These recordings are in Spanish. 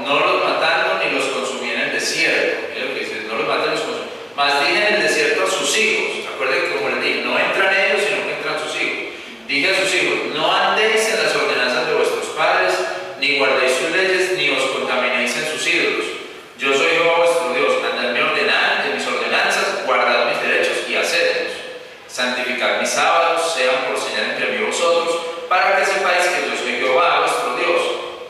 no los matando ni los consumí en el desierto. Mira lo que dice, no los maten ni los consumí. Más dije en el desierto a sus hijos. Acuérdense que como les dije, no entran ellos, sino que entran sus hijos. Dije a sus hijos, no andéis en las ordenanzas de vuestros padres, ni guardéis sus leyes, ni os contaminéis en sus ídolos. Yo soy Jehová vuestro Dios, andadme en mis ordenanzas, guardad mis derechos y hacedlos. Santificad mis sábados, sean por señal entre mí y vosotros, para que sepáis que yo soy Jehová vuestro Dios.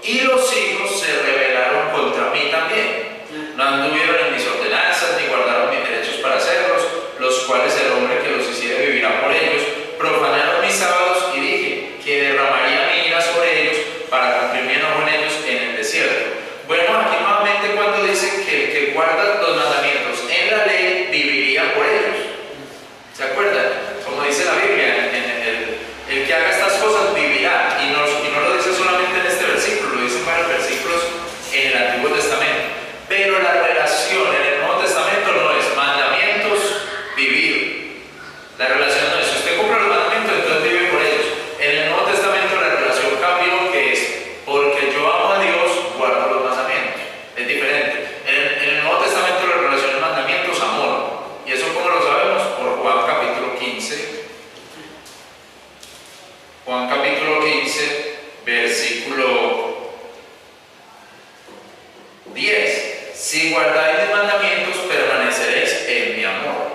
Y los hijos se rebelaron contra mí también. No anduvieron en mis ordenanzas, ni guardaron mis derechos para hacerlos, los cuales el hombre que los hiciere vivirá por ellos. Profanaron mis sábados y dije que derramaría mi ira sobre ellos para cumplir mi enojo en ellos en el desierto. Bueno, aquí nuevamente cuando dice que el que guarda los mandamientos en la ley viviría por ellos. ¿Se acuerdan? Como dice la Biblia, el que haga estas cosas vivirá. Y no lo dice solamente en este versículo, lo dice en varios versículos en el Antiguo Testamento. Pero la relación en el Nuevo Testamento no es mandamientos, vivir. La relación no es, si usted cumple los mandamientos, entonces vive por ellos. En el Nuevo Testamento la relación cambió, que es porque yo amo a Dios, guardo los mandamientos. Es diferente. En el Nuevo Testamento la relación de mandamientos, amor. ¿Y eso cómo lo sabemos? Por Juan capítulo 15. Juan capítulo 15, versículo 10. Si guardáis mis mandamientos, permaneceréis en mi amor.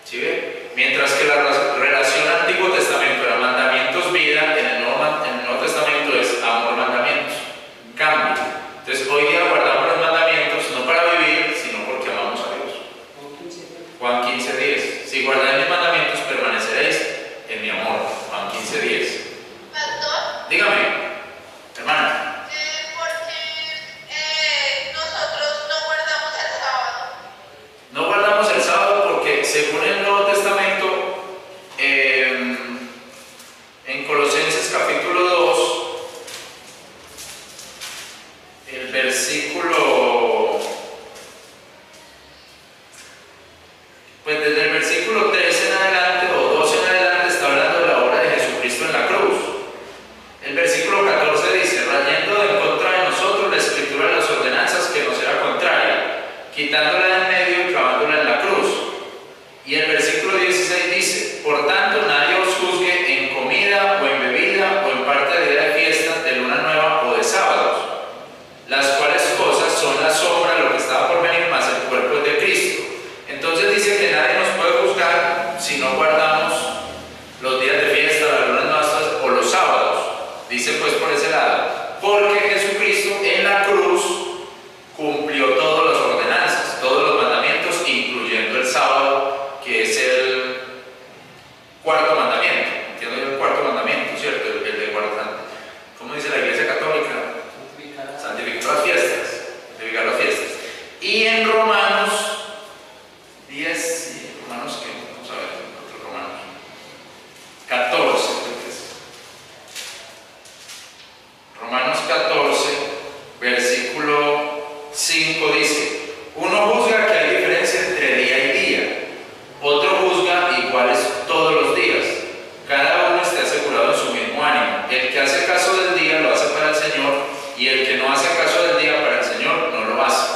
¿Sí ve? Mientras que la relación Antiguo Testamento era mandamientos, vida, en el Nuevo Testamento es amor, mandamientos. Cambio. Entonces, hoy día guardamos los mandamientos no para vivir, sino porque amamos a Dios. Juan 15, 10. Si guardáis mis mandamientos, permaneceréis en mi amor. Juan 15, 10. Pastor, Dígame, hermana. No guardamos el sábado porque según el Nuevo Testamento, en Colosenses capítulo 2, el versículo, pues desde el versículo 13 en adelante o 12 en adelante está hablando de la obra de Jesucristo en la cruz. El versículo 14 dice, rayando en contra de nosotros la escritura de las ordenanzas que nos era contraria, quitándola de en medio y clavándola en la cruz. Y el versículo 16 dice, por tanto nadie os juzgue en comida o en bebida o en parte de día de fiestas, de luna nueva o de sábados, las cuales cosas son la sombra de lo que estaba por venir, más el cuerpo es de Cristo. Entonces dice que nadie nos puede juzgar si no guardamos los días de fiesta, las lunas nuevas o los sábados. Dice pues por ese lado, porque Jesucristo en la cruz cumplió todas las ordenanzas, todos los mandamientos, incluyendo el sábado, que es el cuarto mandamiento. Entiendo yo el cuarto mandamiento, ¿cierto? El de guardar. ¿Cómo dice la Iglesia Católica? Santificar las fiestas. Santificar las fiestas. Y en Romanos 10, Romanos ¿qué? Vamos a ver, otro Romanos 14, creo que es. Romanos 14, versículo 5 dice, uno juzga que hay diferencia entre día y día, otro juzga iguales todos los días, cada uno esté asegurado en su mismo ánimo. El que hace caso del día lo hace para el Señor, y el que no hace caso del día para el Señor no lo hace.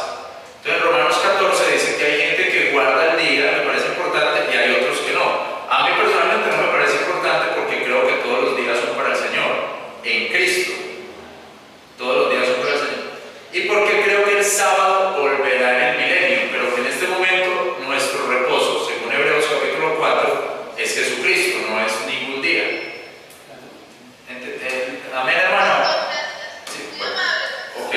Entonces Romanos 14 dice que hay gente que guarda el día, me parece importante, y hay otros que no. A mí personalmente no me parece importante porque creo que todos los días son para el Señor, en Cristo. Todos los días son para el Señor. Y porque creo que el sábado volverá en el milenio, pero que en este momento nuestro reposo, según Hebreos capítulo 4, es Jesucristo, no es ningún día. Amén, hermano. Sí, bueno. Ok.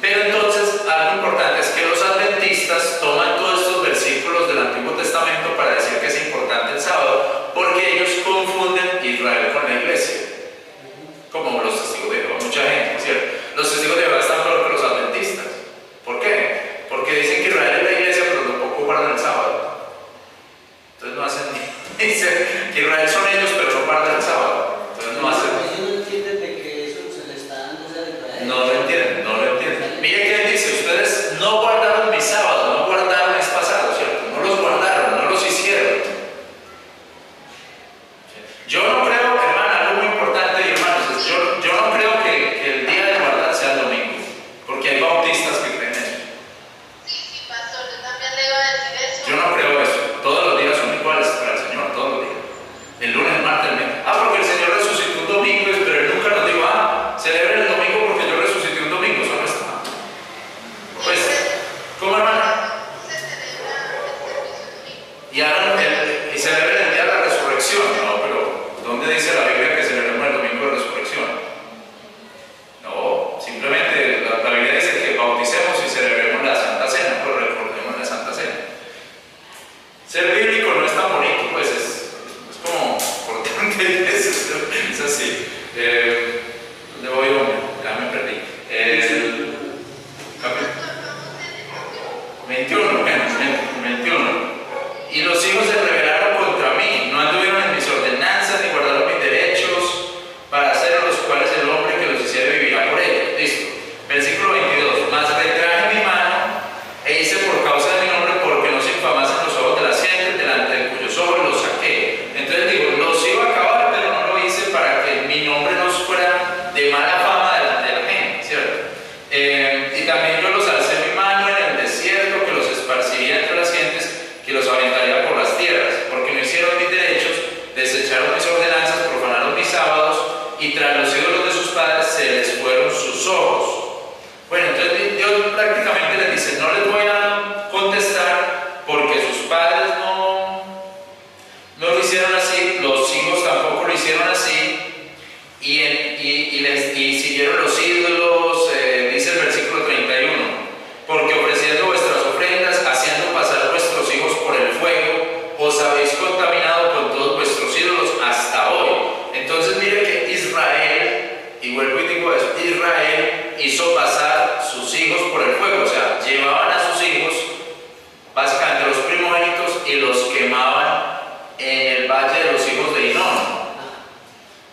Pero entonces, algo importante es que los adventistas toman todos estos versículos del Antiguo Testamento para decir que es importante el sábado, porque ellos confunden Israel con la iglesia. Como los testigos de Jehová, mucha gente, ¿cierto? Los testigos de Jehová están peor que los adventistas. fueron sus ojos. Bueno, entonces Dios prácticamente les dice, no les voy a contestar porque sus padres no lo hicieron así, los hijos tampoco lo hicieron así, y siguieron los ídolos, dice el versículo 31, porque ofreciendo vuestras ofrendas, haciendo pasar vuestros hijos por el fuego, os habéis contaminado con todos vuestros ídolos hasta hoy. Entonces mire que Israel, y vuelvo y digo eso, Israel hizo pasar sus hijos por el fuego, o sea, llevaban a sus hijos, básicamente los primogénitos, y los quemaban en el valle de los hijos de Hinnom,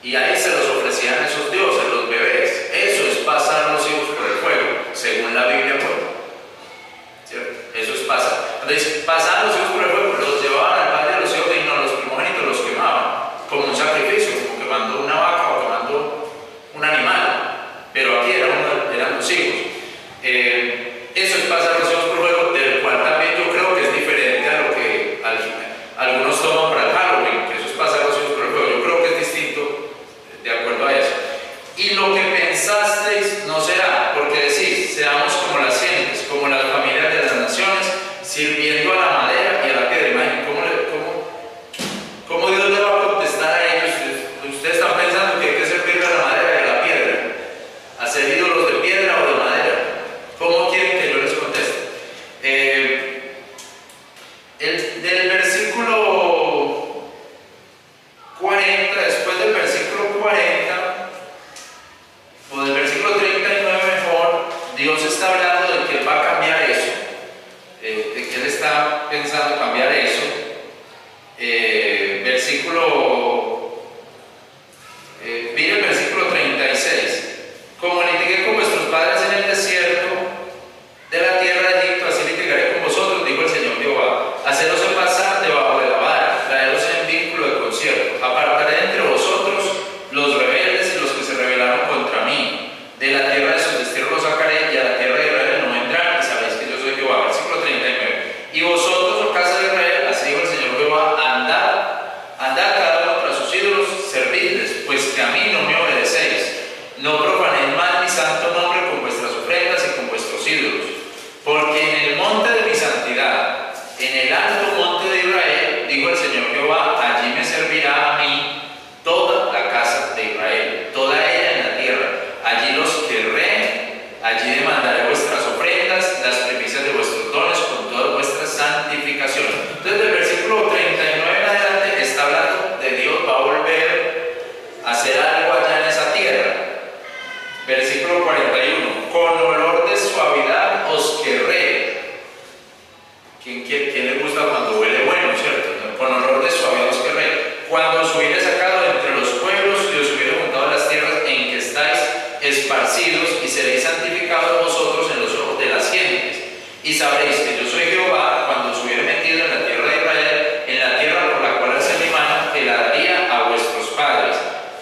y ahí se los ofrecían a esos dioses, los bebés. Eso es pasar los hijos por el fuego, según la Biblia, ¿cierto? Eso es pasar. Entonces, pasaban los hijos por el fuego, los llevaban al valle de los hijos de Hinnom, los primogénitos los quemaban, como un sacrificio, como quemando una vaca o quemando un animal, pero aquí eran los hijos. Eso es pasar los hijos por el fuego, del cual también yo creo que es diferente a lo que algunos toman para el Halloween, que eso es pasar los hijos por el fuego. Yo creo que es distinto de acuerdo a eso. Y lo que pensasteis no será, porque decís, seamos como las gentes, como las familias de las naciones, sirviendo a la madera y a la piedra. Imagínense cómo Dios le va a contestar a ellos. Ustedes están pensando que hay que servirle a la madera y a la piedra, hacer ídolos de piedra o de madera. ¿Cómo quieren que yo les conteste? Del versículo 40, después del versículo 40, o del versículo 39 mejor, Dios está hablando de que Él va a cambiar eso, de que Él está pensando cambiar eso. Mire el versículo 36. Como litigué con vuestros padres en el desierto de la tierra de Egipto, así litigaré con vosotros, dijo el Señor Jehová. Haceros pasar debajo de la vara, traeros en vínculo de concierto. Apartaré entre vosotros los rebeldes y los que se rebelaron contra mí. De la tierra de sus destierros los sacaré, y a la tierra de Israel no vendrán, y sabéis que yo soy Jehová. Versículo 39. Y vosotros, oh casa de Israel, así dijo el Señor Jehová, andad cada uno tras sus ídolos, servidles, pues que a mí no me obedecéis. No profanéis más mi santo nombre con vuestras ofrendas y con vuestros ídolos. Porque en el monte de mi santidad, en el alto monte de Israel, dijo el Señor Jehová, allí me servirá a mí toda la casa de Israel, toda ella en la tierra. Allí los querré, allí demandaré vuestras ofrendas, las primicias de vuestros dones, con todas vuestras santificaciones. Entonces, del versículo 39 en adelante, está hablando de Dios va a volver a hacer algo allá en esa tierra. Versículo 41, con olor de suavidad os querré. ¿Quién le gusta cuando huele bueno, cierto? Con olor de suavidad os querré. Cuando os hubiere sacado entre los pueblos y os hubiere juntado a las tierras en que estáis esparcidos, y seréis santificados vosotros en los ojos de las gentes. Y sabréis que yo soy Jehová cuando os hubiere metido en la tierra de Israel, en la tierra por la cual alcé mi mano, que la daría a vuestros padres.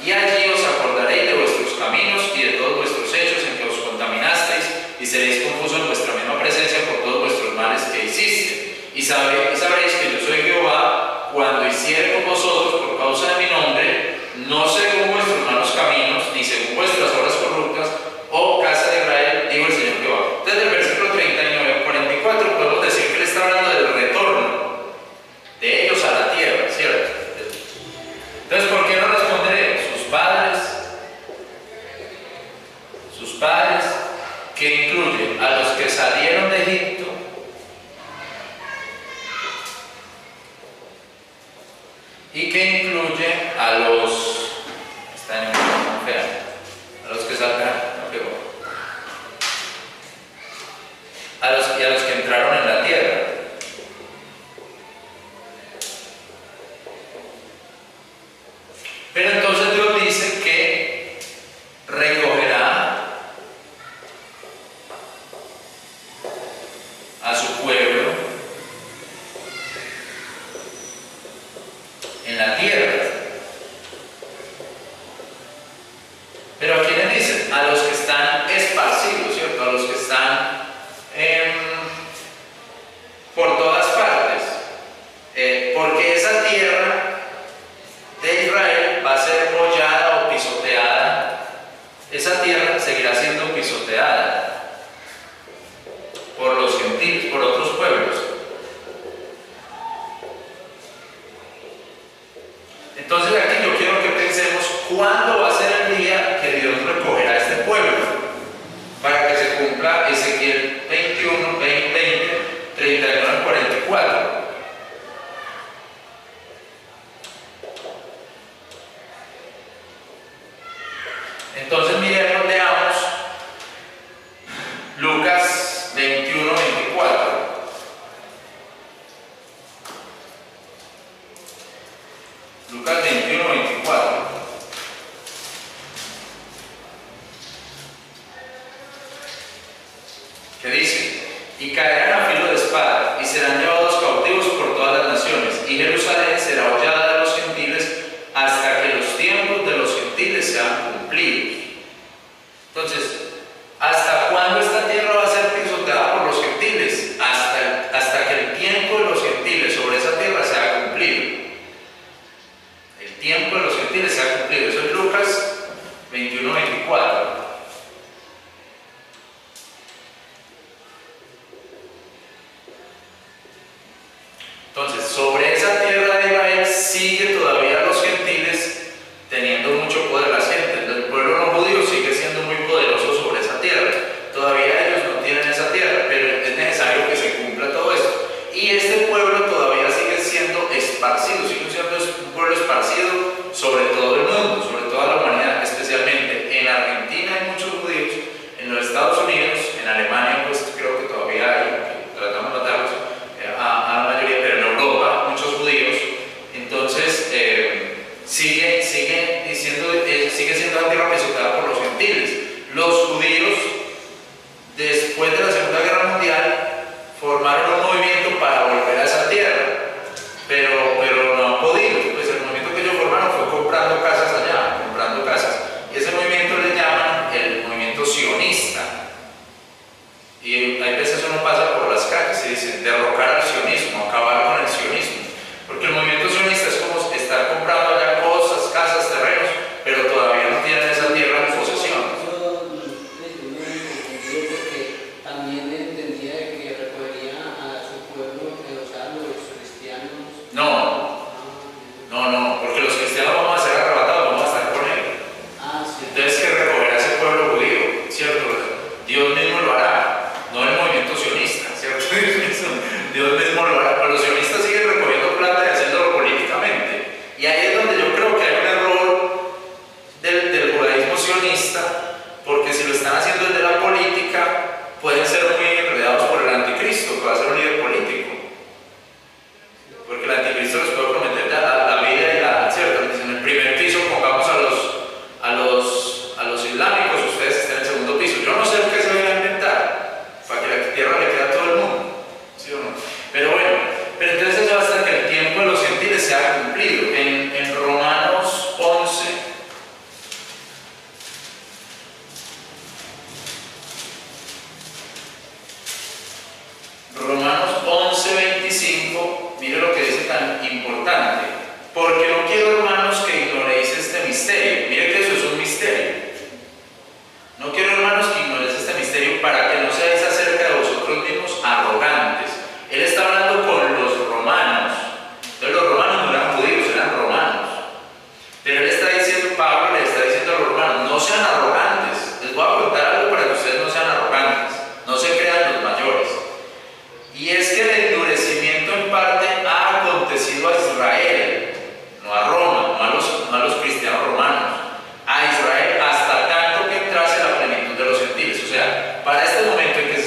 Y allí os acordaréis de vuestros caminos y de todos vuestros hechos en que os contaminasteis, y seréis confusos en vuestra misma presencia por todos vuestros males que hiciste. Y sabréis que yo soy Jehová cuando hiciere con vosotros por causa de mi nombre, no según vuestros malos caminos, ni según vuestras obras corruptas, oh casa de Israel, dijo el Señor Jehová. Desde el versículo 39 al 44 podemos decir que Él está hablando del retorno de ellos a la tierra, ¿cierto? Entonces, ¿por qué no responderé? Sus padres, que incluyen a los que salieron de Egipto, y que incluye a los que salgan, y a los que entraron en la tierra. Pero entonces Dios dice que recogerá a su pueblo en la tierra. pisoteada por los gentiles, por otros pueblos. Entonces aquí yo quiero que pensemos cuándo va a ser el día que Dios recogerá a este pueblo para que se cumpla Ezequiel 21, 20, 31 al 44. Entonces miremos, leamos Lucas 21, 24. Lucas 21, 24. Que dice: y caerán a filo de espada, y serán llevados cautivos por todas las naciones, y Jerusalén será hollada de los gentiles hasta que los tiempos de los gentiles sean cumplidos. Entonces, ¿hasta cuándo esta tierra va a ser pisoteada por los gentiles? Hasta que el tiempo de los gentiles sobre esa tierra sea cumplido. El tiempo de los gentiles sea cumplido. Eso es Lucas 21, 24. Entonces, sobre esa tierra de Israel sigue todavía los gentiles teniendo mucho poder. Las gentes, el pueblo no judío sigue siendo muy poderoso sobre esa tierra. Todavía ellos no tienen esa tierra, pero es necesario que se cumpla todo esto. Y este pueblo todavía sigue siendo esparcido, sigue siendo un pueblo esparcido sobre todo el mundo, sobre toda la humanidad, especialmente en Argentina hay muchos judíos, en los Estados Unidos, en Alemania pues creo que todavía hay, tratamos de matarlos a la mayoría, pero en Europa muchos judíos. Entonces sigue siendo la tierra pisoteada por los gentiles. Los judíos, después de la Segunda Guerra Mundial, formaron un movimiento para volver a esa tierra, pero no han podido. Pues el movimiento que ellos formaron fue comprando casas allá, comprando casas, y ese movimiento le llaman el movimiento sionista. Y hay veces uno pasa por las calles y dice derrocar al sionismo, acabar con el sionismo, porque el movimiento sionista es como estar comprando allá cosas, casas, terrenos, pero todavía no tienen esa tierra en posesión. Porque también entendía que recogería a su pueblo, o sea, los cristianos. No, porque los cristianos vamos a ser arrebatados, vamos a estar con él. Sí. Entonces que recogerá ese pueblo judío, ¿cierto? Dios mismo lo hará, no el movimiento sionista, ¿cierto? Dios mismo lo hará, pero los sionistas siguen recogiendo plata y haciéndolo políticamente. Y ahí es donde yo creo que hay un error del judaísmo sionista, porque si lo están haciendo desde la política, pueden ser muy enredados por el anticristo, que va a ser un líder político. Porque el anticristo les puede prometer la vida y la, ¿cierto? Dicen, en el primer piso pongamos a los islámicos, ustedes estén en el segundo piso. Yo no sé qué se van a inventar para que la tierra le quede a todo el mundo, ¿sí o no? Pero bueno, pero entonces eso hasta que el tiempo de los gentiles sea cumplido. En Romanos 11, Romanos 11, 25, mire lo que dice tan importante. Porque no quiero, hermanos, que ignoréis este misterio. Mire que eso es un misterio. No quiero, hermanos, que ignoréis este misterio para que no seáis acerca de vosotros mismos arrogantes. Él está hablando con los romanos. Entonces los romanos no eran judíos, eran romanos. Pero él está diciendo, Pablo le está diciendo a los romanos, no sean arrogantes. Les voy a contar algo para que ustedes no sean arrogantes. No se crean los mayores. Y es que el endurecimiento en parte ha acontecido a Israel, no a Roma, no a los cristianos romanos, a Israel hasta tanto que entrase la plenitud de los gentiles. O sea, para este momento en que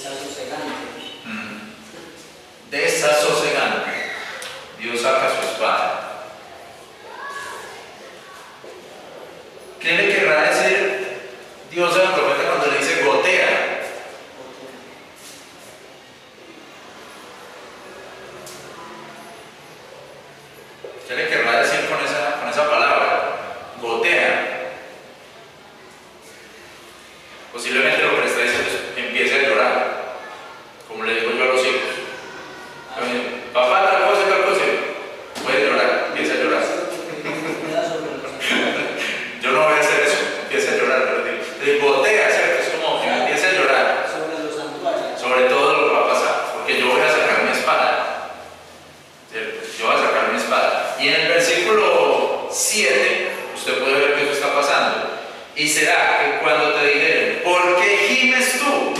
desasosegante. Desasosegante. Dios saca su espada. ¿Qué le querrá decir Dios al profeta cuando le dice gotea? ¿Qué le querrá decir con esa palabra? Gotea. Posiblemente lo que le está diciendo es empiece a llorar, como le digo yo a los hijos. Papá, tal cosa, puede llorar, empieza a llorar. Yo no voy a hacer eso, empieza a llorar, pero gotea, ¿cierto? Es como que empiece a llorar. Sobre los santuarios. Sobre todo lo que va a pasar, porque yo voy a sacar mi espada, ¿cierto? Yo voy a sacar mi espada. Y en el versículo 7, usted puede ver que eso está pasando. Y será que cuando te dijeren, ¿por qué gimes tú?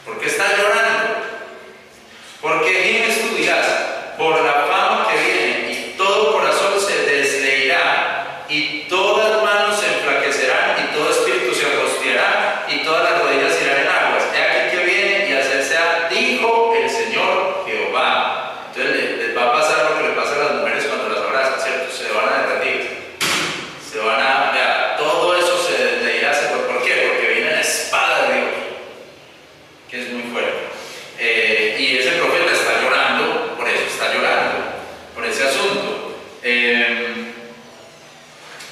¿Por qué estás llorando? ¿Por qué gimes tú? Dirás, por la fama que viene, y todo corazón se desleirá, y todas manos se enflaquecerán, y todo espíritu se angustiará, y todas las rodillas irán en aguas. He aquí que viene, y hacerse dijo el Señor Jehová. Entonces les va a pasar lo que le pasa a las mujeres cuando las abrazan, ¿cierto? Se van a derretir, se van a... Vea, todo eso se desleirá. ¿Por qué? Porque viene la espada de Dios, que es muy fuerte. Y ese profeta está llorando, por eso está llorando, por ese asunto.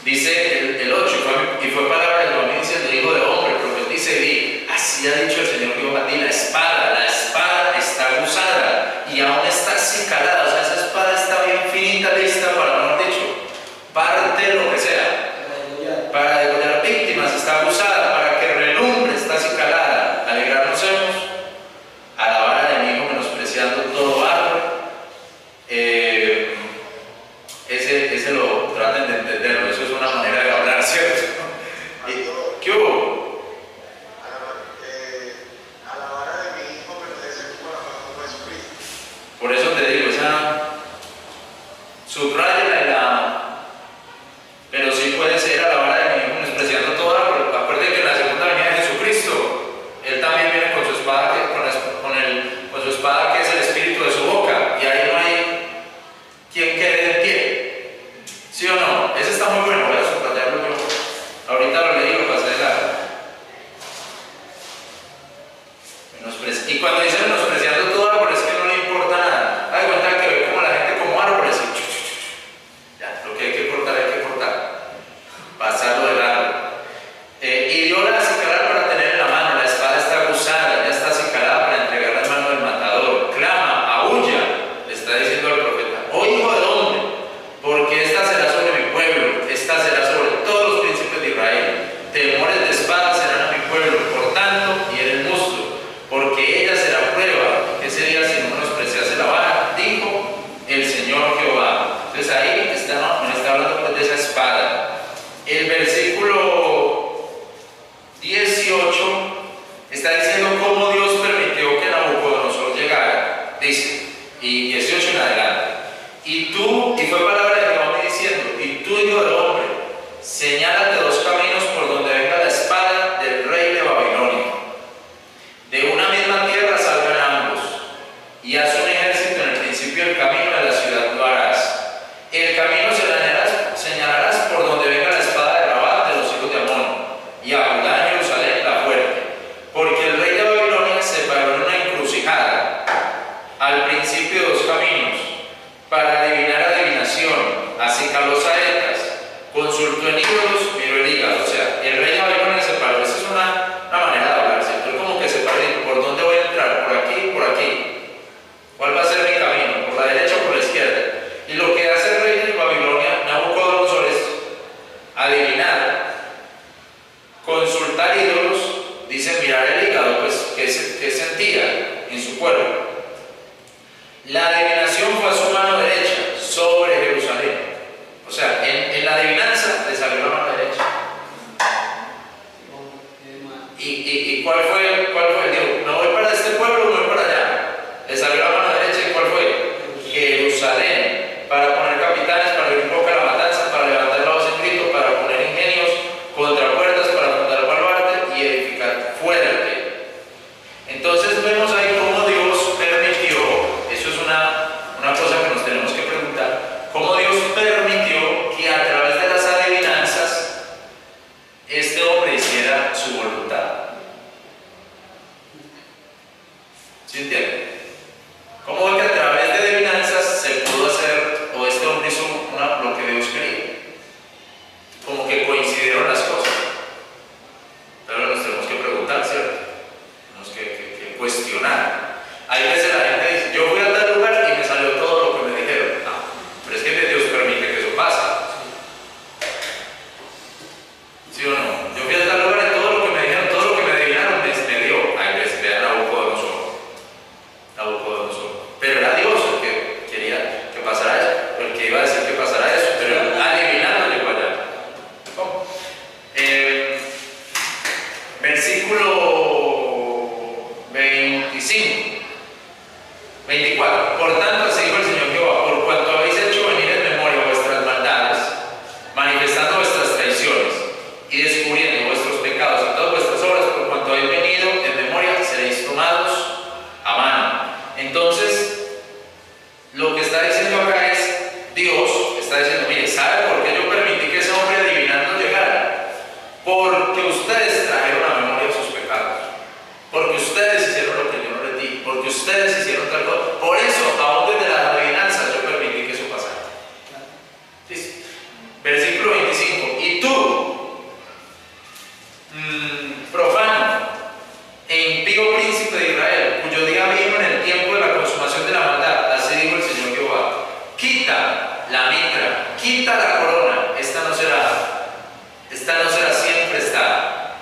Dice el 8, y fue palabra de Jehová diciendo, hijo de hombre, profetiza y di, así ha dicho el Señor Jehová a ti, la espada está aguzada y aún está acicalada, o sea, esa espada está bien finita, lista para, mejor dicho, parte lo que sea, para degollar víctimas, está aguzada, para que relumbre, está acicalada, alegrarnos hemos, alabar al enemigo menospreciando todo árbol. Ese lo traten de entenderlo, eso es una manera de hablar, ¿cierto? ¿Qué hubo? Alabar al enemigo pertenece como Jesucristo. Por eso te digo, subrayala, pero sí puede ser alabar al enemigo menospreciando todo árbol. Acuérdense que en la segunda venida de Jesucristo, Él también viene con su espada, con su espada que es el espíritu de su boca, y ahí no hay quien quede de pie. ¿Sí o no? Ese está muy bueno, voy a subrayarlo yo. Ahorita lo leí, lo pasé de largo. Y cuando dice menospreciando todo árbol, es que no le importa nada. Hay cuenta que ve como la gente como árboles y ya, lo que hay que cortar, pasarlo de largo. Y dio la acicalada para tener en la mano, la espada está aguzada, ya está acicalada para entregarla en mano del matador. Clama, aúlla, le está diciendo al profeta, oh hijo de hombre, porque esta será sobre mi pueblo, esta será sobre todos los príncipes de Israel. Temores de espada serán a mi pueblo, por tanto, y en el muslo, porque ella será prueba. ¿Qué sería si no menospreciase la vara? Dijo el Señor Jehová. Entonces ahí está hablando pues de esa espada. El versículo 18 está diciendo cómo Dios permitió que Nabucodonosor llegara. Dice, y 18 en adelante. Y fue palabra de Jehová diciendo, y tú, hijo del hombre, señálate dos caminos por donde venga la espada del rey de Babilonia. De una misma tierra salgan ambos, y haz un ejército en el principio del camino de la ciudad lo harás. El camino señalarás por donde venga la espada de Rabat de los hijos de Amón, y a Judá, Jerusalén, la fuerte. Porque el rey de Babilonia se paró en una encrucijada, al principio de dos caminos, para adivinar adivinación, acicaló saetas, consultó en ídolos, miró el hígado. O sea, el rey de Babilonia se paró. Esa es una manera de hablar, ¿cierto? Él como que se paró y dijo, ¿por dónde voy a entrar? ¿Por aquí? ¿Por aquí? ¿Cuál va a ser mi camino? ¿Por la derecha o por la izquierda? Y lo que hace el rey de Babilonia, Nabucodonosor, es adivinar, consultar ídolos, dice mirar el hígado, pues, ¿qué sentía en su cuerpo? La adivinación fue a su mano derecha, sobre Jerusalén. O sea, en la adivinanza le salió la mano derecha. ¿Y cuál fue? Dijo, no voy para este pueblo, no voy para allá. Le salió la mano derecha, ¿y cuál fue? Jerusalén. Para poner capitanes, para abrir boca a la matanza, para levantar la voz en grito, para poner ingenios contra puertas, para fundar baluarte y edificar fuerte. Entonces vemos ahí cómo Dios permitió, eso es una cosa que nos tenemos que preguntar, cómo Dios permitió que a través de las adivinanzas este hombre hiciera su voluntad. ¿Sí entienden? ¿Cómo fue que a través de adivinanzas se pudo hacer, o este hombre hizo lo que Dios quería? Como que coincidieron las cosas. Pero nos tenemos que preguntar, ¿cierto? Tenemos que cuestionar. Hay veces la gente dice, yo fui a tal lugar y me salió todo lo que me dijeron. No, pero es que Dios permite que eso pase. ¿Sí o no? Yo fui a tal lugar y todo lo que me dijeron, todo lo que me adivinaron me dio. Hay veces vean Nabucodonosor. Pero era Dios el que quería que pasara eso, el que iba a decir que pasara eso, pero adivinando llegó allá. ¿Cómo? Versículo 24. Por tanto, así dijo el Señor Jehová, por cuanto habéis hecho venir en memoria vuestras maldades, manifestando vuestras traiciones y descubriendo vuestros pecados y todas vuestras obras, por cuanto habéis venido en memoria, seréis tomados a mano. Entonces, lo que está diciendo acá es, Dios está diciendo, mire, ¿sabe por qué yo permití que ese hombre adivinando llegara? Porque ustedes trajeron a memoria sus pecados, porque ustedes hicieron lo que yo no les di, porque ustedes hicieron tal cosa. Por eso, aún desde las adivinanzas, yo permití que eso pasara. ¿Sí? Versículo 25. Y tú, profano e impío príncipe de Israel, cuyo día vino en el tiempo de la consumación de la maldad, así dijo el Señor Jehová, quita la mitra, quita la corona, esta no será siempre estada.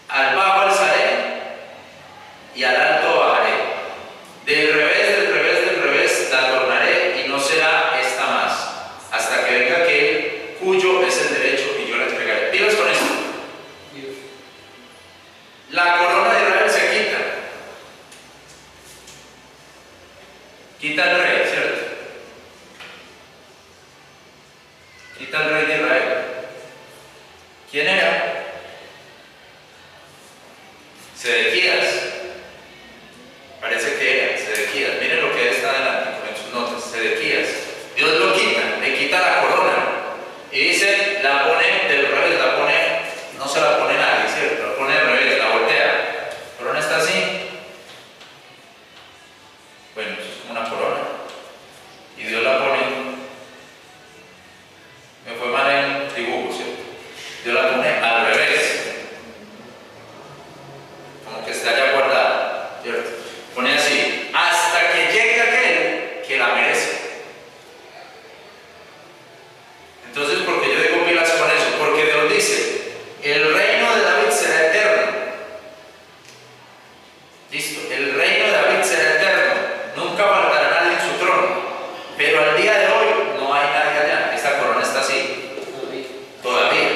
Al bajo alzaré y al alto bajaré. Del revés la tornaré y no será esta más, hasta que venga aquel cuyo es el derecho y yo la entregaré. ¿Pilas con esto? La corona de Israel se quita. Quita el rey, ¿cierto? Quita el rey de Israel. ¿Quién era? Sedequías. Parece que era Sedequías. Miren lo que está adelante en sus notas. Sedequías. Dios lo quita, le quita la corona. Y dice, la pone del revés, la pone, no se la pone nadie, ¿cierto? La pone del revés, la voltea. La corona está así. Bueno, eso es como una corona. Y Dios la pone, me fue mal en dibujo, ¿cierto? Dios la pone al revés. Como que está ya guardada, ¿cierto? Pone así, hasta que llegue aquel que la merece. Entonces, ¿por qué yo digo pilas con eso? Porque Dios dice, el reino de David será eterno. Listo, el reino de David será eterno. Nunca faltará nadie en su trono. Pero al día de hoy no hay nadie allá. Esta corona está así. Todavía.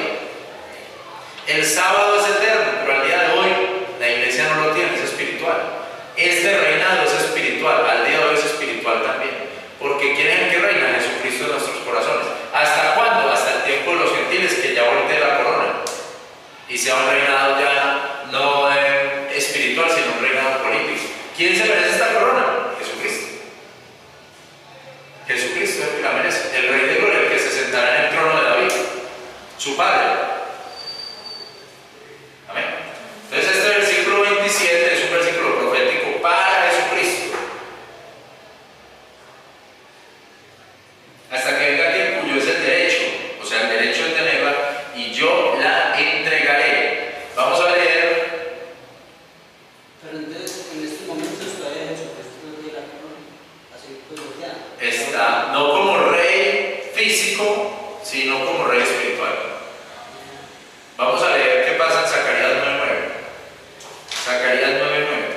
El sábado es eterno, pero al día de hoy la iglesia no lo tiene, es espiritual. Este reinado es espiritual, al día de hoy es espiritual también. Porque ¿quién es el que reina? Jesucristo en nuestros corazones. ¿Hasta cuándo? Hasta el tiempo de los gentiles, que ya voltee la corona. Y sea un reinado ya no espiritual, sino un reinado político. ¿Quién se merece esta corona? Jesucristo. Jesucristo es el que la merece. El Rey de Gloria, el que se sentará en el trono de David, su padre. Amén. Entonces este versículo 27 es un versículo profético para Jesucristo. Hasta que venga aquel cuyo es el derecho, o sea, el derecho de tenerla, y yo la entregaré. Vamos a leer. Pero entonces, en este momento todavía Jesucristo no tiene la corona, así pues ya. Está no como rey físico, sino como rey espiritual. Vamos a leer qué pasa en Zacarías 9:9. Zacarías 9:9.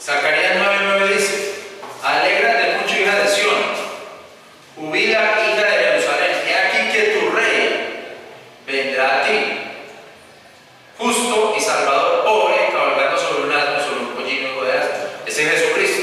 Zacarías 9:9 dice, alégrate mucho, hija de Sión, jubila, hija de Jerusalén, he aquí que tu rey vendrá a ti, justo y salvador, pobre, cabalgando sobre un asno, sobre un pollino hijo de asno. Ese es Jesucristo.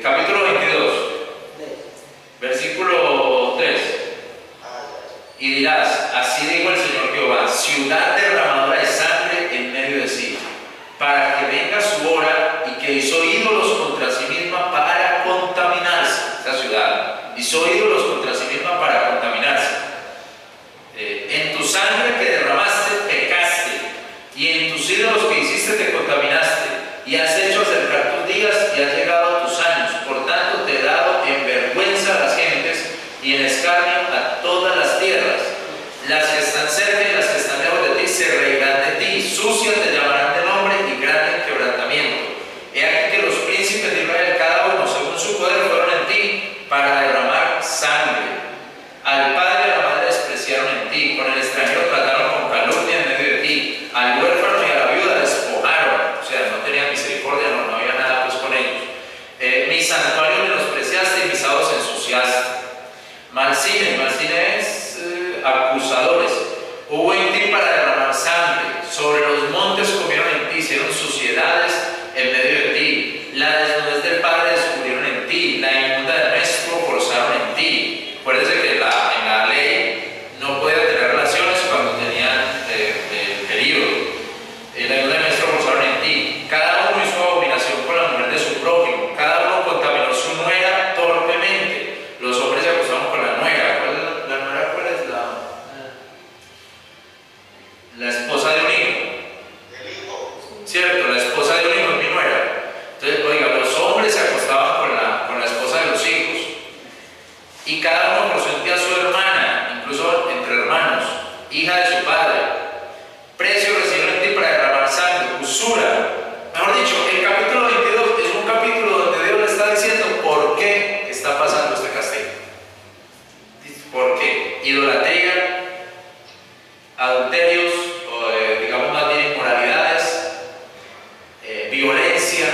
capítulo 22, versículo 3. Y dirás, así dijo el Señor Jehová, ciudad derramadora de sangre en medio de sí, para que venga su hora, y que hizo ídolos contra sí misma para contaminarse. Esa ciudad hizo ídolos contra sí misma para contaminarse. En tu sangre que derramaste pecaste, y en tus ídolos que hiciste te contaminaste, y has hecho acercar tus días y has llegado a tus años. Por tanto te he dado en vergüenza a las gentes y en escarnio a todas las tierras. Las que están cerca y las que están lejos de ti se reirán de ti, sucia te llamarán de nombre y grande en quebrantamiento. He aquí que los príncipes de Israel, cada uno según su poder, fueron en ti para derramar sangre. Al padre y a la madre despreciaron en ti, con el extranjero trataron con calumnia en medio de ti, al huérfano y a la viuda despojaron, o sea, no tenían misericordia, no había nada pues con ellos. Mi santuario menospreciaste y mis aguas ensuciaste. Malcine es acusadores. Hubo en ti para derramar sangre, sobre los montes comieron en ti, hicieron suciedades en medio de ti. La desnudez del padre descubrieron en ti, la inmunda del maestro forzaron en ti. Acuérdense que en la ley no podían tener relaciones cuando tenían peligro. La inmunda del maestro forzaron en ti. Cada uno hizo abominación con la mujer de su prójimo, cada uno contaminó su nuera torpemente. Los hombres se acostaron con la nuera. ¿La nuera cuál es? La esposa de un hijo. El hijo. Cierto, la esposa de un hijo es mi nuera. Entonces, oiga, los hombres se acostaban con la esposa de los hijos. Y cada uno consentía a su hermana, incluso entre hermanos, hija de su padre. Precio recibieron en ti para derramar sangre, usura. Mejor dicho, el capítulo 22 es un capítulo donde Dios le está diciendo por qué está pasando este castigo. ¿Por qué? Idolatría, adulterios, o digamos más bien inmoralidades, violencia,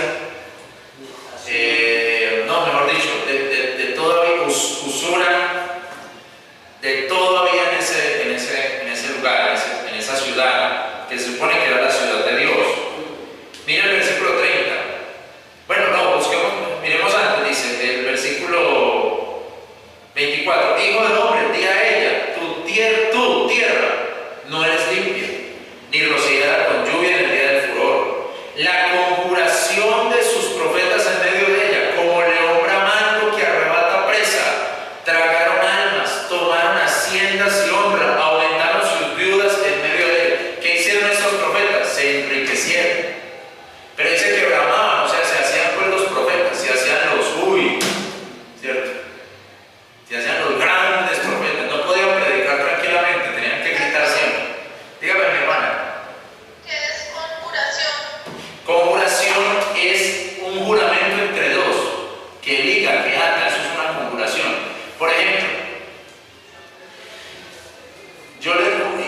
no, mejor dicho, de toda usura, de todo había en ese lugar, en esa ciudad, que se supone que era la ciudad de Dios. Mira el versículo 30. Bueno, no, busquemos, miremos antes, dice el versículo 24. Hijo del hombre, di a ella, tu tierra no eres limpia, ni rociada con lluvia en el día del furor. La conjuración de sus profetas en medio de ella, como león bramando que arrebata presa, tragaron almas, tomaron haciendas y honra, aumentaron sus viudas en medio de ella. ¿Qué hicieron estos profetas? Se enriquecieron. Pero dice que bramaban, o sea, se hacían pues los profetas, se hacían los ¿cierto? Se hacían los grandes profetas, no podían predicar tranquilamente, tenían que gritar siempre. Dígame, mi hermana. ¿Qué es conjuración? Conjuración es un juramento entre dos, que liga, que ata, eso es una conjuración. Por ejemplo,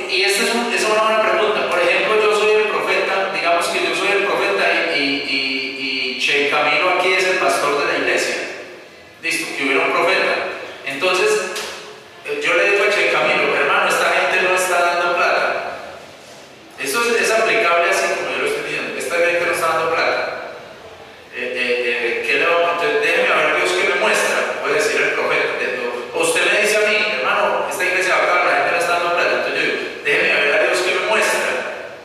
y esta es una buena pregunta. Por ejemplo, yo soy el profeta, digamos que yo soy el profeta y Che Camilo aquí es el pastor de la iglesia. Listo, que hubiera un profeta. Entonces, yo le digo a Che Camilo, hermano, esta gente no está dando plata. Esto es aplicable así como yo lo estoy diciendo. Esta gente no está dando plata. ¿Qué le vamos a hacer? Entonces, déjeme a ver Dios que me muestra, puede decir el profeta. O usted me dice a mí, hermano, esta iglesia va a acabar, la gente no está dando plata. Entonces yo digo, déjeme a ver a Dios que me muestra.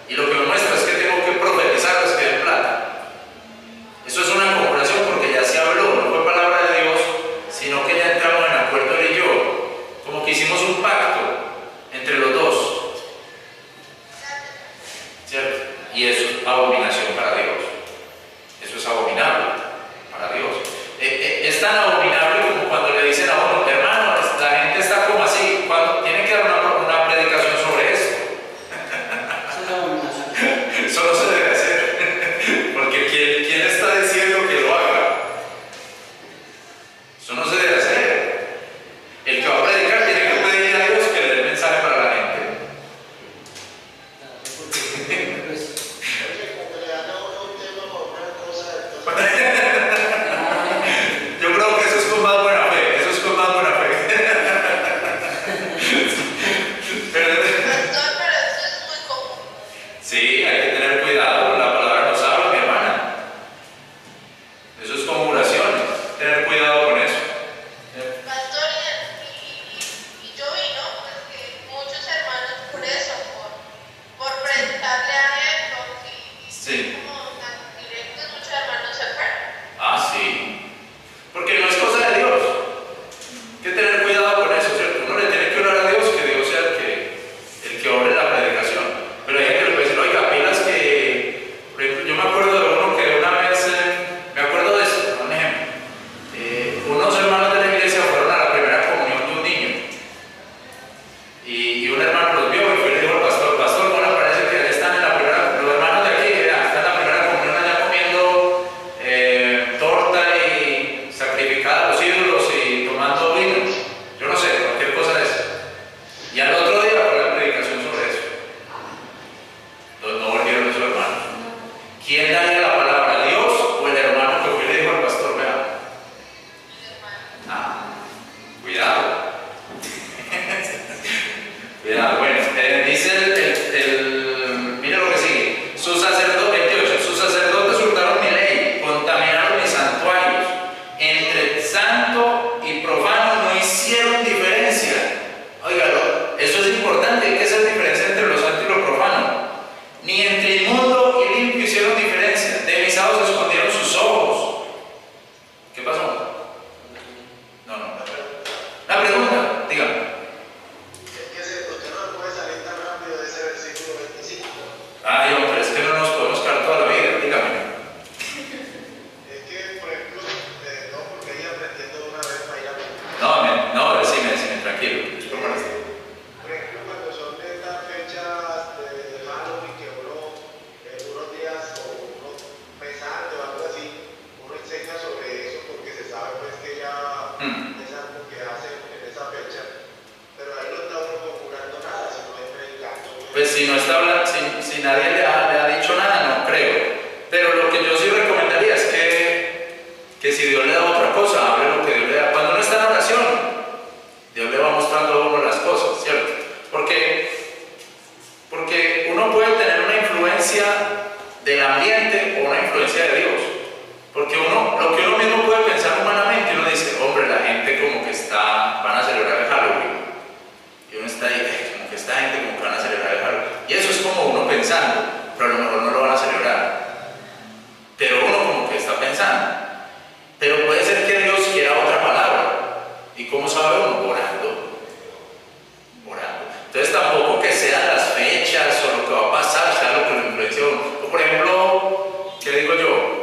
Y lo que me muestra es que tengo que profetizarles que den plata. Eso es una conjuración porque ya se habló, no fue palabra de Dios, sino que ya entramos en acuerdo él y yo. Como que hicimos un pacto entre los dos. ¿Cierto? Y eso es abominación para Dios. Eso es abominable para Dios. Es tan abominable como cuando le dicen a uno, hermano, la gente está como así, cuando tiene que dar una predicación sobre esto. Esa es la abominación. Eso no se debe hacer. Porque ¿quién está diciendo que lo haga? Eso no se debe hacer. El que va a predicar tiene que pedir a Dios que le dé el mensaje para la gente. Pues, Oye, cuando le dan a uno un tema por una cosa, entonces Yo creo que cosa, hable lo que Dios le da. Cuando uno está en oración, Dios le va mostrando a uno las cosas, ¿cierto? Porque uno puede tener una influencia del ambiente o una influencia de Dios. Porque lo que uno mismo puede pensar humanamente, uno dice, hombre, la gente como que van a celebrar el Halloween. Y uno está ahí, como que esta gente como que van a celebrar el Halloween. Y eso es como uno pensando, pero a lo mejor no lo van a celebrar. Pero uno como que está pensando. Pero puede ser que Dios quiera otra palabra. ¿Y cómo sabe uno? Orando. Entonces tampoco que sean las fechas o lo que va a pasar, sea lo que lo influencia a uno. O por ejemplo, ¿qué digo yo?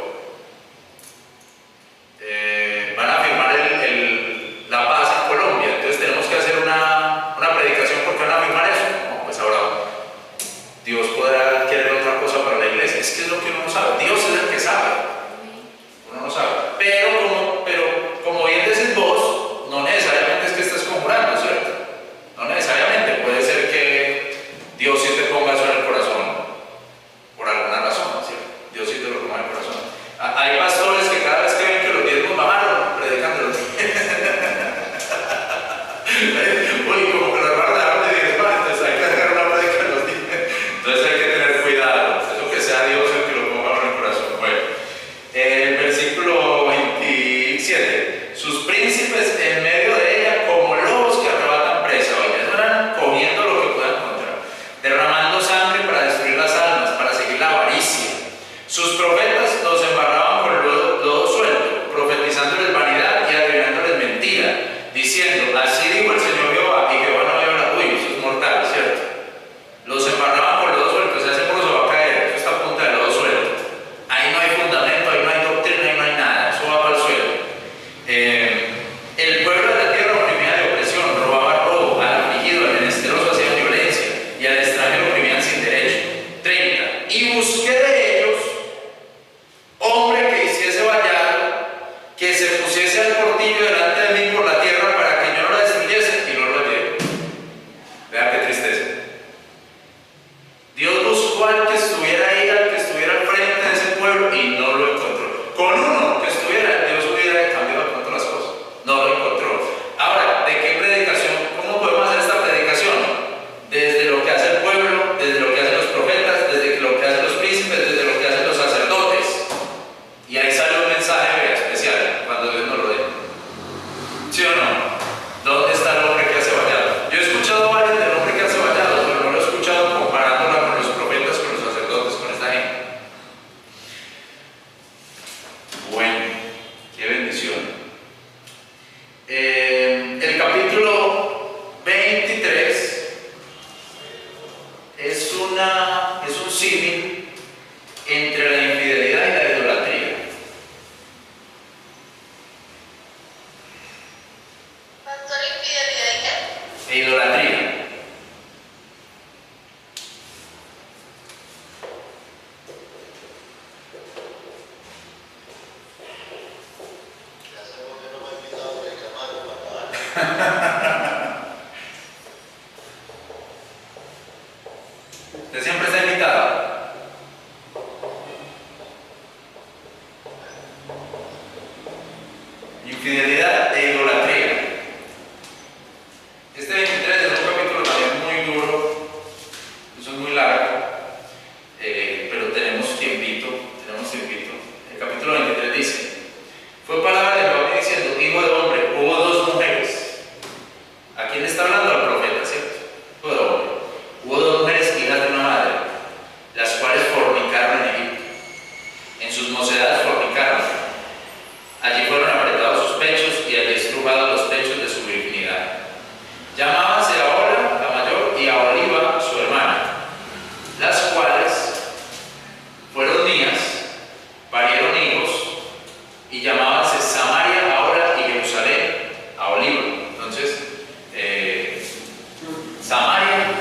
Van a firmar la paz en Colombia, entonces tenemos que hacer una predicación porque van a firmar eso. No, pues ahora Dios podrá querer otra cosa para la iglesia. Es que es lo que uno no sabe. Dios es el que sabe. Uno no sabe. Pero como bien decís vos, no necesariamente es que estés conjurando, ¿cierto? No necesariamente. Puede ser que Dios sí te ponga eso en el corazón por alguna razón, ¿cierto? Dios sí te lo ponga en el corazón. Hay pastores que cada vez que ven que los diezmos bajaron, predican de los diezmos. Uy, como que los hermanos dejaron de diezmar, entonces hay que dejar una predica de los diezmos. Entonces hay que tener cuidado. Eso que sea Dios el que lo ponga en el corazón. Bueno, versículo 27. Sus príncipes en medio de ella como lobos que arrebatan presa. Oye, eso eran comiendo lo que puedan encontrar, derramando sangre para destruir las almas, para seguir la avaricia. Sus profetas los embarraban con lodo suelto, profetizándoles vanidad y adivinándoles mentira, diciendo, así dijo el Señor Jehová, y Jehová no había hablado. Uy, eso es mortal, ¿cierto? Los embarraban con lodo suelto, ese seguro se va a caer, eso está a punta de lodo suelto. Ahí no hay fundamento, ahí no hay doctrina, ahí no hay nada, eso va para el suelo. El pueblo de la tierra oprimía de opresión, robaba robo, al afligido, al menesteroso hacían violencia, y al extranjero oprimían sin derecho. 30. Y busqué de ellos hombre que hiciese vallado, que se pusiese al portillo delante de mí por la tierra para que yo no la destruyese, y no lo hallé. Vean qué tristeza. Dios buscó al que estuviera ahí, al que estuviera al frente de ese pueblo, y no lo encontró. Con uno que estuviera, Dios hubiera cambiado de pronto las cosas. No lo encontró. Ahora, ¿de qué predicación? ¿Cómo podemos hacer esta predicación? Desde lo que hace el pueblo, desde lo que hacen los profetas, desde lo que hacen los príncipes, desde lo que hacen los sacerdotes. Y ahí sale un mensaje especial cuando Dios nos lo dé. ¿Sí o no? ¿Dónde está el hombre que hace vallado? Yo he escuchado varios del hombre que hace vallado, pero no lo he escuchado comparándola con los profetas, con los sacerdotes, con esta gente. Bueno, qué bendición. El capítulo 23 es un símil entre la infidelidad y la idolatría. Pastor, infidelidad y qué? E idolatría. Ya sabemos que no me ha invitado a reclamar para Usted siempre está invitado. Infidelidad e idolatría. Este 23 es un capítulo también muy duro, eso es muy largo, pero tenemos tiempito. El capítulo 23 dice, fue palabra de Jehová diciendo, hijo de hombre, hubo dos mujeres. ¿A quién está hablando? Al profeta, ¿cierto? Hijo de hombre. Hubo dos mujeres hijas de una madre, las cuales fornicaron en Egipto. En sus mocedades fornicaron. Allí fueron apretados sus pechos y allí estrujados los pechos de su virginidad. Llamábanse a Ola, la mayor, y a Oliva, su hermana, las cuales fueron niñas, parieron hijos, y llamábanse Samaria, ahora y Jerusalén, a Oliva. Entonces, Samaria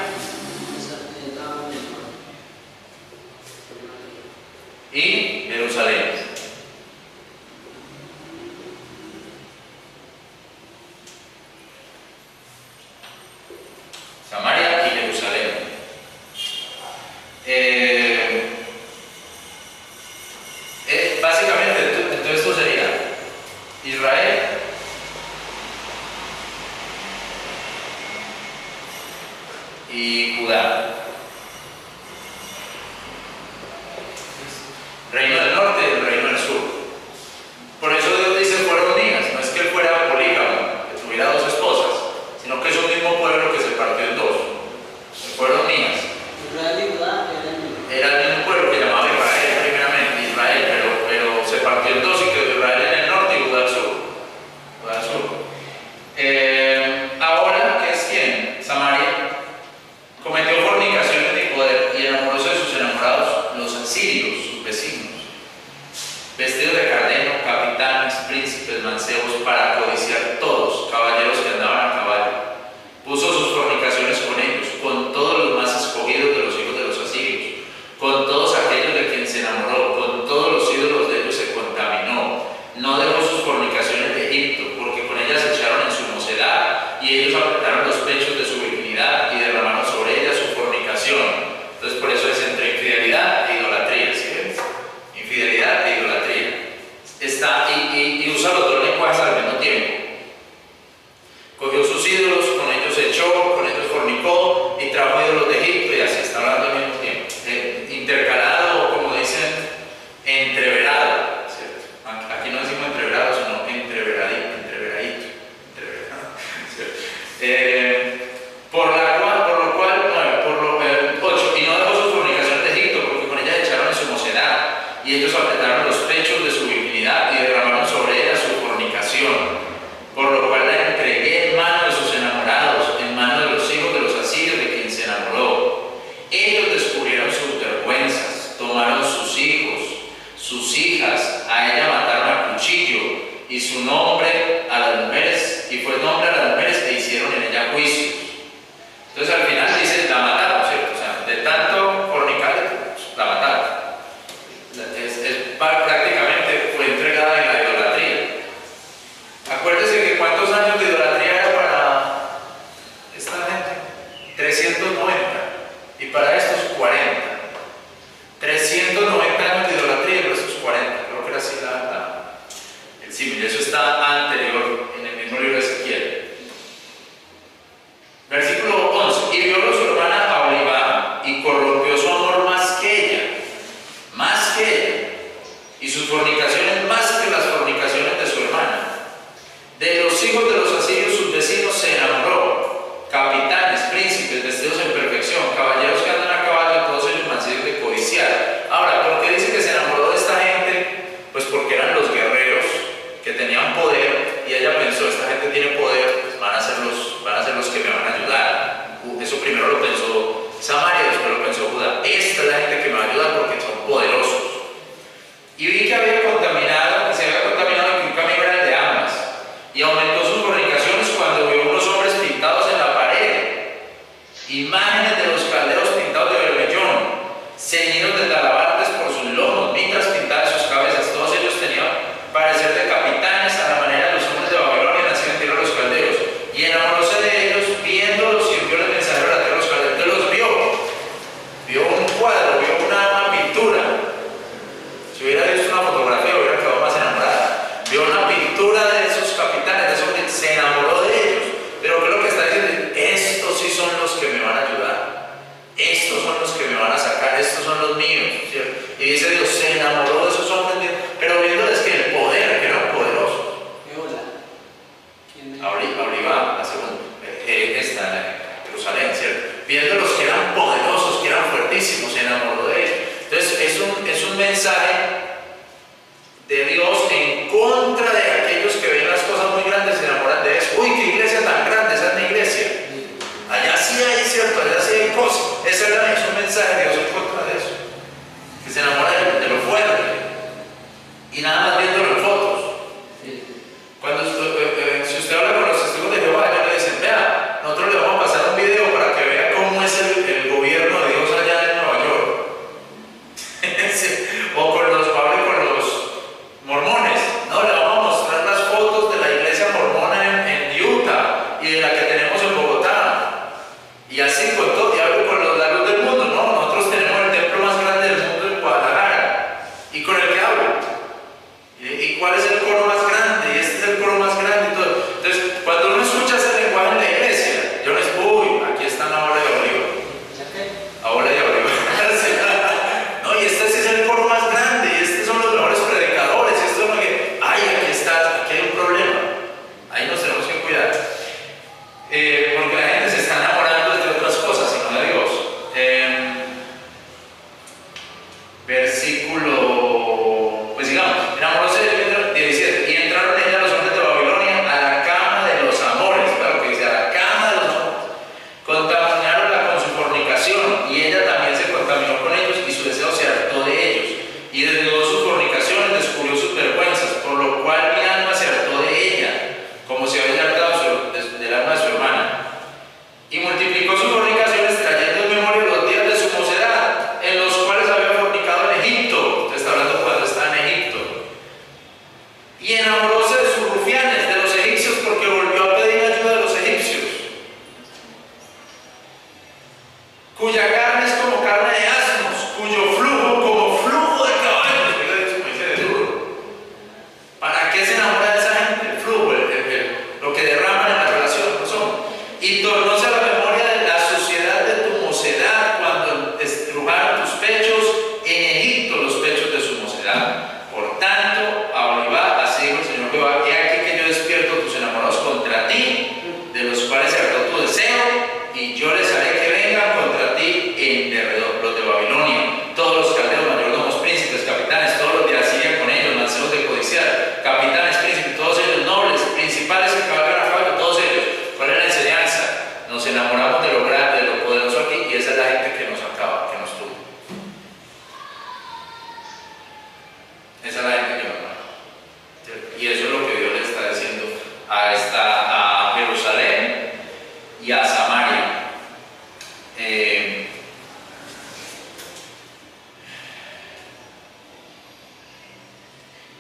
y Jerusalén. Samaria y Jerusalén. Básicamente, entonces esto sería mancebos para codiciar todos, caballeros que andaban a caballo. Puso sus fornicaciones con ellos, con todos los más escogidos de los hijos de los asirios, con todos aquellos de quien se enamoró, con todos los ídolos de ellos se contaminó. No dejó sus fornicaciones de Egipto, porque con ellas se echaron en su mocedad, y ellos apretaron los pechos de su virginidad y derramaron sobre ellas su fornicación. Entonces por eso es entre infidelidad e idolatría, ¿sí ven? Infidelidad e idolatría. Y usa los dos lenguajes al mismo tiempo. Cogió sus ídolos, con ellos se echó, con ellos fornicó y trajo ídolos de Egipto, y así está hablando al mismo tiempo. Intercalado, o como dicen, entreverado, ¿cierto? Aquí no decimos entreverado, sino entreveradito, ¿cierto? Por lo cual, 8, y no dejó sus fornicaciones de Egipto, porque con ellas echaron en su mocedad, y ellos apretaron los pechos de su virginidad y derramaron sobre ella su fornicación. Por lo cual la entregué en mano de sus enamorados, en mano de los hijos de los asirios de quien se enamoró. Ellos descubrieron sus vergüenzas, tomaron sus hijos, sus hijas, a ella mataron a cuchillo, y su nombre a las mujeres, y fue nombre a las mujeres e hicieron en ella juicios. Entonces al final dice, la mataron, ¿cierto? O sea, de tanto fornicar, la mataron. Prácticamente fue entregada en la idolatría. Acuérdese que cuántos años de idolatría era para esta gente, 390, y para estos 40. 390 años de idolatría y estos 40, creo que era así el símil. Eso está anterior en el mismo libro de Ezequiel. Versículo 11, y violó su hermana a Olivá y corrompió su amor más que ella, y sus fornicaciones más que las fornicaciones de su hermana. De los hijos de los asirios, sus vecinos, se enamoró, capitanes, príncipes, vestidos en perfección, caballeros que andan a caballo, todos ellos mancillos de codiciar. Ahora, ¿por qué dice que se enamoró de esta gente? Pues porque eran los guerreros que tenían poder, y ella pensó, esta gente tiene poder, pues van a ser los que me van a ayudar. Eso primero lo pensó Samaria, después lo pensó Judá. Esta es la gente que me va a ayudar porque son poderosos. Y vi que se había contaminado, que un camino era el de ambas, y aumentó sus fornicaciones cuando vio unos hombres pintados en la pared, imágenes de los caldeos pintados de bermellón, ceñidos de talabartes por sus lomos, mitras pintadas en sus cabezas. Todos ellos tenían parecer de capitanes a la manera de los hombres de Babilonia, nacidos en tierra de los caldeos, y enamoróse de ellos, viéndolos, y envió el mensajero a la tierra de los caldeos. Entonces los vio un cuadro, vio una pintura. Si hubiera visto una fotografía, hubiera quedado más enamorada. Vio una pintura de esos capitanes, de esos que se enamoró de ellos. Pero creo que está diciendo, estos sí son los que me van a ayudar, estos son los que me van a sacar, estos son los míos, ¿cierto? Y dice Dios, se enamoró de esos hombres, pero viéndoles que el poder, que eran poderosos. Olivá, la segunda, Jerusalén, ¿cierto? Viéndolos que eran poderosos, que eran fuertísimos, se enamoró de ellos. Entonces es un mensaje de Dios en contra de aquellos que a Jerusalén y a Samaria.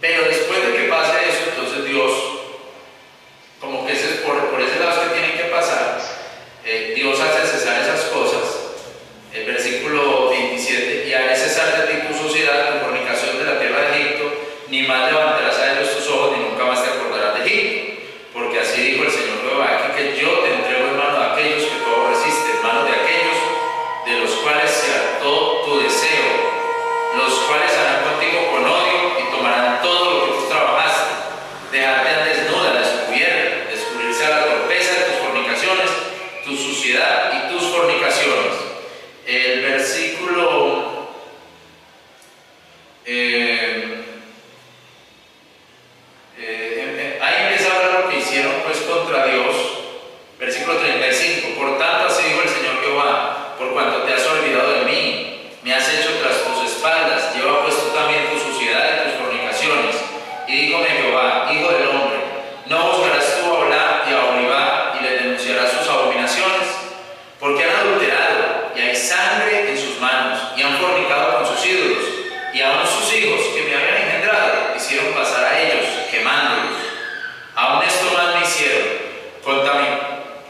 Pero después de que pase eso, entonces Dios, como que por ese lado que tienen que pasar, Dios hace cesar esas cosas. El versículo 27, y haré cesar de ti tu suciedad, tu fornicación de la tierra de Egipto, ni más levantarás a ellos tus ojos, ni nunca más te acordarás de Egipto. Porque así dijo el Señor Jehová, aquí que yo te entrego en mano de aquellos que tú aborreciste, en mano de aquellos de los cuales se hartó tu deseo, los cuales harán contigo con odio y tomarán todo lo que tú trabajaste, dejarte al desnuda, descubierta, descubrirse a la torpeza de tus fornicaciones, tu suciedad y tus fornicaciones. El versículo ahí empieza a hablar lo que hicieron pues contra Dios. Versículo 35, por tanto así dijo el Señor Jehová, por cuanto te has olvidado de mí, me has hecho tras tus espaldas, lleva pues tú también tu suciedad y tus fornicaciones. Y díjome Jehová, hijo del hombre, ¿no buscarás tú a Olam y a Olivá y le denunciarás sus abominaciones? Porque han adulterado y hay sangre en sus manos y han fornicado con sus ídolos, y aún sus hijos que me habían engendrado hicieron pasar a ellos, quemándolos. Aún esto más me hicieron,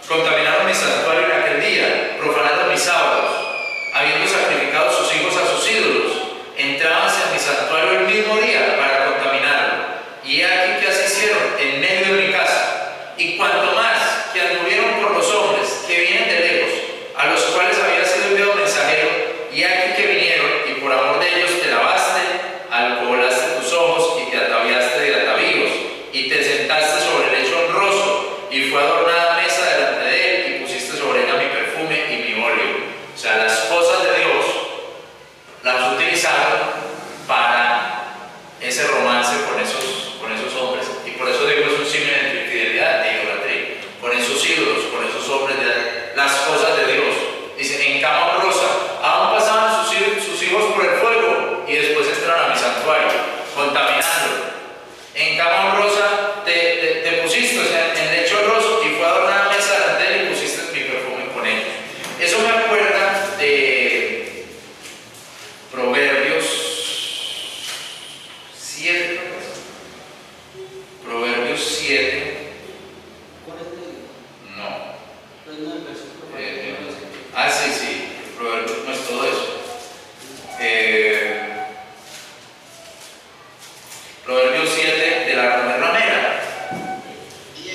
contaminaron mi santuario en aquel día, profanaron mis sábados, habiendo sacrificado sus hijos a sus ídolos, entrábanse en mi santuario el mismo día para contaminarlo. Y he aquí que así hicieron en medio de mi casa. Y cuanto más que anduvieron por los hombres que vienen de lejos, a los cuales había sido enviado mensajero, y aquí que vinieron, y por amor de ellos te lavaste, alcoholaste tus ojos y te ataviaste de atavíos, y te sentaste sobre el lecho honroso, y fue adornada mesa delante de él, y pusiste sobre ella mi perfume y mi óleo. O sea, las cosas de Dios las utilizaron para ese romance con esos hombres, y por eso digo, es un signo de infidelidad, de idolatría, con esos ídolos, con esos hombres, de las cosas de Dios. Dice, en cama honrosa, aún pasaban sus hijos por el fuego y después entraron a mi santuario, contaminando. En cama honrosa te pusiste, o sea, en lecho honroso, y fue adornada mesa delante de él y pusiste mi perfume con ellos. Eso me acuerda de Proverbios 7. Proverbios 7. ¿Cuál es el? No. No es el versículo. Sí, Proverbios no es todo eso. Proverbios 7 de la ramera. 10.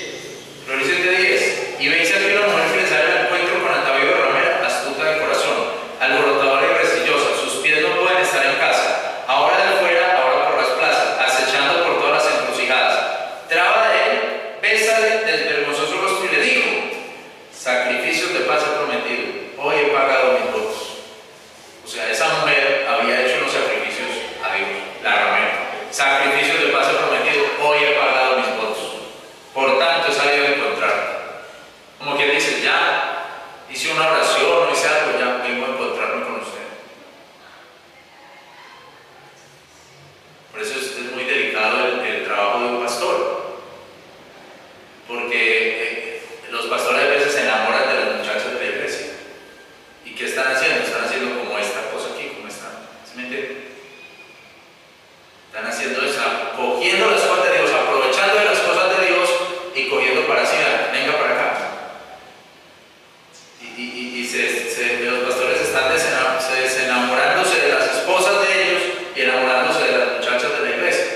Proverbios 7:10. Y veis aquí una mujer que le sale al encuentro con atavío de ramera, astuta de corazón, alborotadora y restillosa. Sus pies no pueden estar en casa. Ahora de afuera, ahora por las plazas, acechando por todas las encrucijadas. Traba de él, bésale del vergonzoso rostro y le dijo: sacrificios de paz he prometido, hoy he pagado mis votos. O sea, esa mujer había hecho unos sacrificios a Dios, la ramera. Sacrificios de paz he prometido, hoy he pagado mis votos. Por tanto, he salido a encontrarme. Como quien dice, ya hice una oración, hice algo, ya vengo a encontrarme con usted. Por eso es muy delicado el trabajo de un pastor. Porque los pastores a veces se enamoran de las muchachas de la iglesia. ¿Y qué están haciendo? Están haciendo como esta cosa aquí, como esta. ¿Sí me entienden? Están haciendo eso, cogiendo las cosas de Dios, aprovechando de las cosas de Dios y cogiendo para sí, venga para acá. Y los pastores están desenamorándose de las esposas de ellos y enamorándose de las muchachas de la iglesia.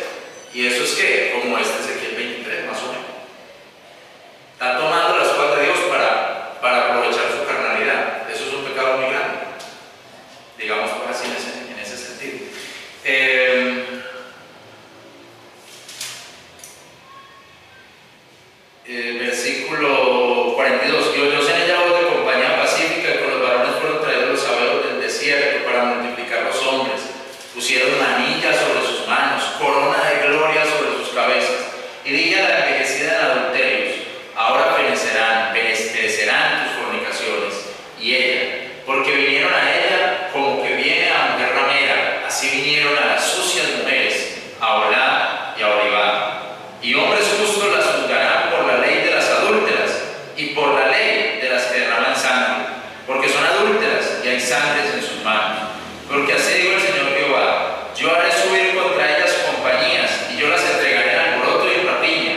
Y eso es que, como Ezequiel 23, más o menos. Están tomando las cosas de Dios para aprovechar su carnalidad. Eso es un pecado muy grande. Digamos pues así en ese sentido. Versículo 42. Y oyóse en ella voz de compañía pacífica, y con los varones fueron traídos los sabeos del desierto para multiplicar los hombres. Pusieron manillas sobre sus manos, corona de gloria sobre sus cabezas. Y dije a la envejecida en adulterios: ahora perecerán tus fornicaciones. Y ella, porque vinieron a ella como que viene a mujer ramera, así vinieron a las sucias mujeres, a Olam y a Olivá. Y hombres justos las juzgarán por la ley y por la ley de las que derraman sangre, porque son adúlteras y hay sangres en sus manos. Porque así dijo el Señor Jehová: yo haré subir contra ellas compañías, y yo las entregaré en alboroto y en rapiña,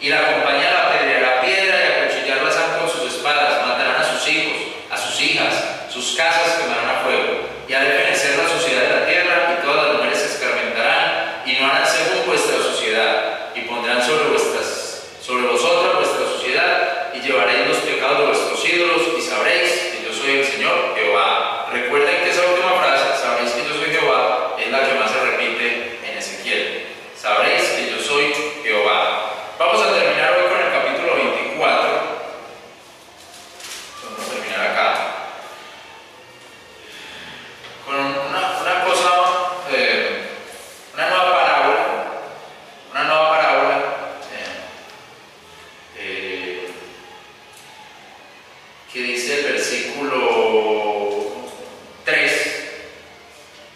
y la compañía la apedreará a piedra y a cuchillarlas han con sus espadas, matarán a sus hijos, a sus hijas, sus casas quemarán a fuego, y haré fenecer la suciedad de la tierra, y todas las mujeres se escarmentarán, y no harán según vuestra suciedad, y pondrán sobre vosotras vuestra suciedad, y llevaréis los pecados de vuestros ídolos, y sabréis que yo soy el Señor Jehová. Recuerden que esa última frase, sabréis que yo soy Jehová, es la que más se repite en Ezequiel. Sabréis que yo soy Jehová. Vamos a terminar hoy con el capítulo 24. Vamos a terminar acá con una cosa, una nueva parábola, que dice el versículo 3: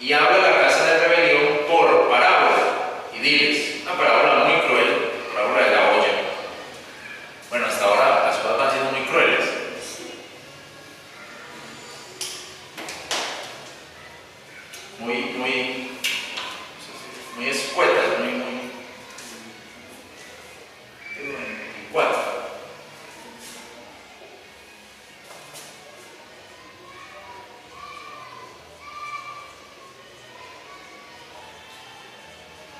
y habla a la casa de rebelión por parábola, y diles, una parábola muy cruel, la parábola de la olla. Bueno, hasta ahora las cosas van siendo muy crueles. Muy escuetas, muy 4.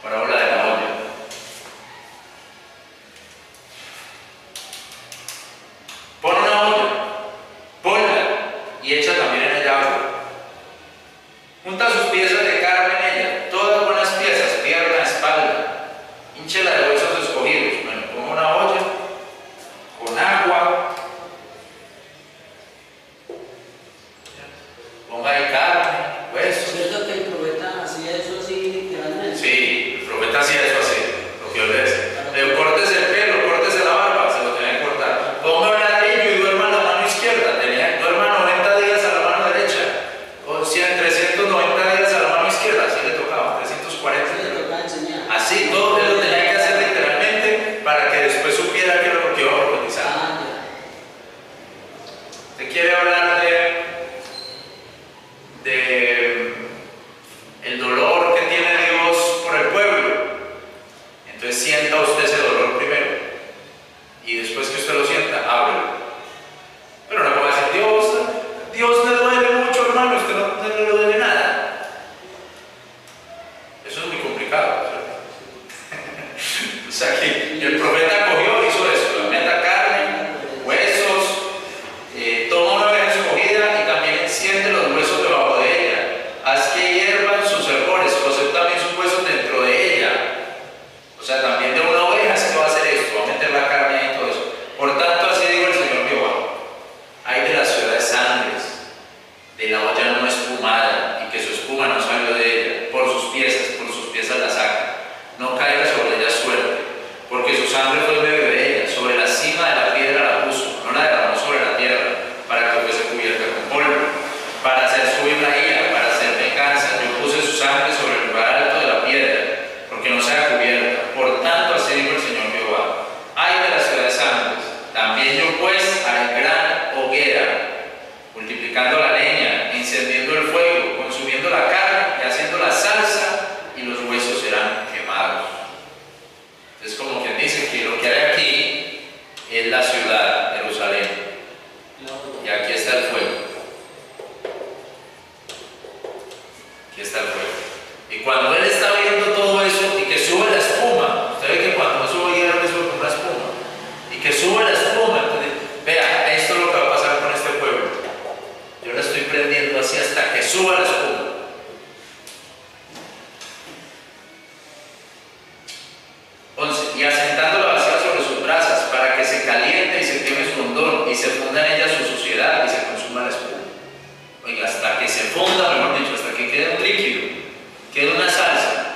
Parábola de la olla. Pon una olla, ponla y echa también en ella agua. Junta sus piezas de carne en ella, todas buenas piezas, pierna, espalda. Hínchela de huesos escogidos. Bueno, ponga una olla con agua, ponga ahí carne, huesos. ¿Es cierto que el profeta hacía eso así literalmente? Sí, el profeta hacía eso así, lo que yo le decía. Cortes el pelo, cortes la barba, se lo tenía que cortar. Ponga un ladrillo y duerma en la mano izquierda. Duerma 90 días a la mano derecha. O 390 días a la mano izquierda, así le tocaba, 340. Sí, le tocaba enseñar. Así, todo él lo tenía que hacer literalmente para que después supiera que era lo que iba a profetizar. Ah, ¿Usted quiere hablar de el dolor que tiene Dios por el pueblo? Entonces sienta usted ese dolor primero, y después que usted lo sienta, háblelo. Pero no puede decir: Dios le duele mucho, hermano, usted no le duele nada. Eso es muy complicado, ¿cierto? O sea que el profeta cogió, hizo eso: la meta carne, huesos, toma una oveja escogida y también enciende los huesos debajo de ella. Haz que hiervan sus hervores, cose también sus huesos dentro de ella. O sea, también de una oveja es que va a hacer esto, va a meter la carne ahí y todo eso. Por tanto, así dijo el Señor Jehová: hay de las ciudades sangres, de la olla no espumada, y que su espuma no salió de ella, por sus piezas la saca. No caiga sobre ella suerte, porque su sangre fue en medio de ella, sobre la cima de la piedra la puso, no la derramó sobre la tierra, para que fuese cubierta con polvo, para hacer subir la ira, para hacer venganza. Yo puse su sangre sobre el lugar alto de la piedra, porque no sea cubierta. Por tanto, así dijo el Señor Jehová: ay de las ciudades santas. También yo pues haré gran hoguera, multiplicando la leña, encendiendo el fuego, consumiendo la carne y haciendo la salsa, y los huesos serán quemados. Es como quien dice que lo que hay aquí es la ciudad, Jerusalén, y aquí está el fuego. Aquí está el fuego. Y cuando él está viendo todo eso y que sube la espuma, usted ve que cuando sube hierro, sube con una espuma, y que sube la espuma, entonces, vea, esto es lo que va a pasar con este pueblo. Yo lo estoy prendiendo así hasta que suba la espuma. 11. Y asentando la vasija sobre sus brasas, para que se caliente y se queme su hondón, y se funda en ella su suciedad, y se consuma la espuma. Oiga, hasta que se funda, mejor dicho, hasta que quede un líquido, quede una salsa.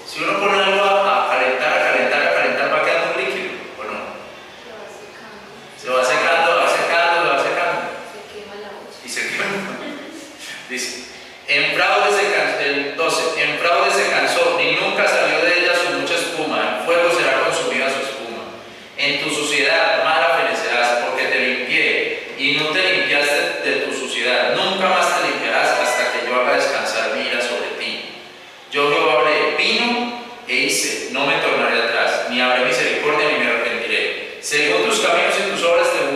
Si uno pone algo a calentar, va quedando un líquido, ¿o no? Se va secando. Se quema la olla. Y se quema. Dice: en fraude se cansó, el 12, en fraude se cansó, ni nunca salió de ella su mucha espuma, en fuego será consumida su espuma. En tu suciedad mala fenecerás. tus caminos y tus obras te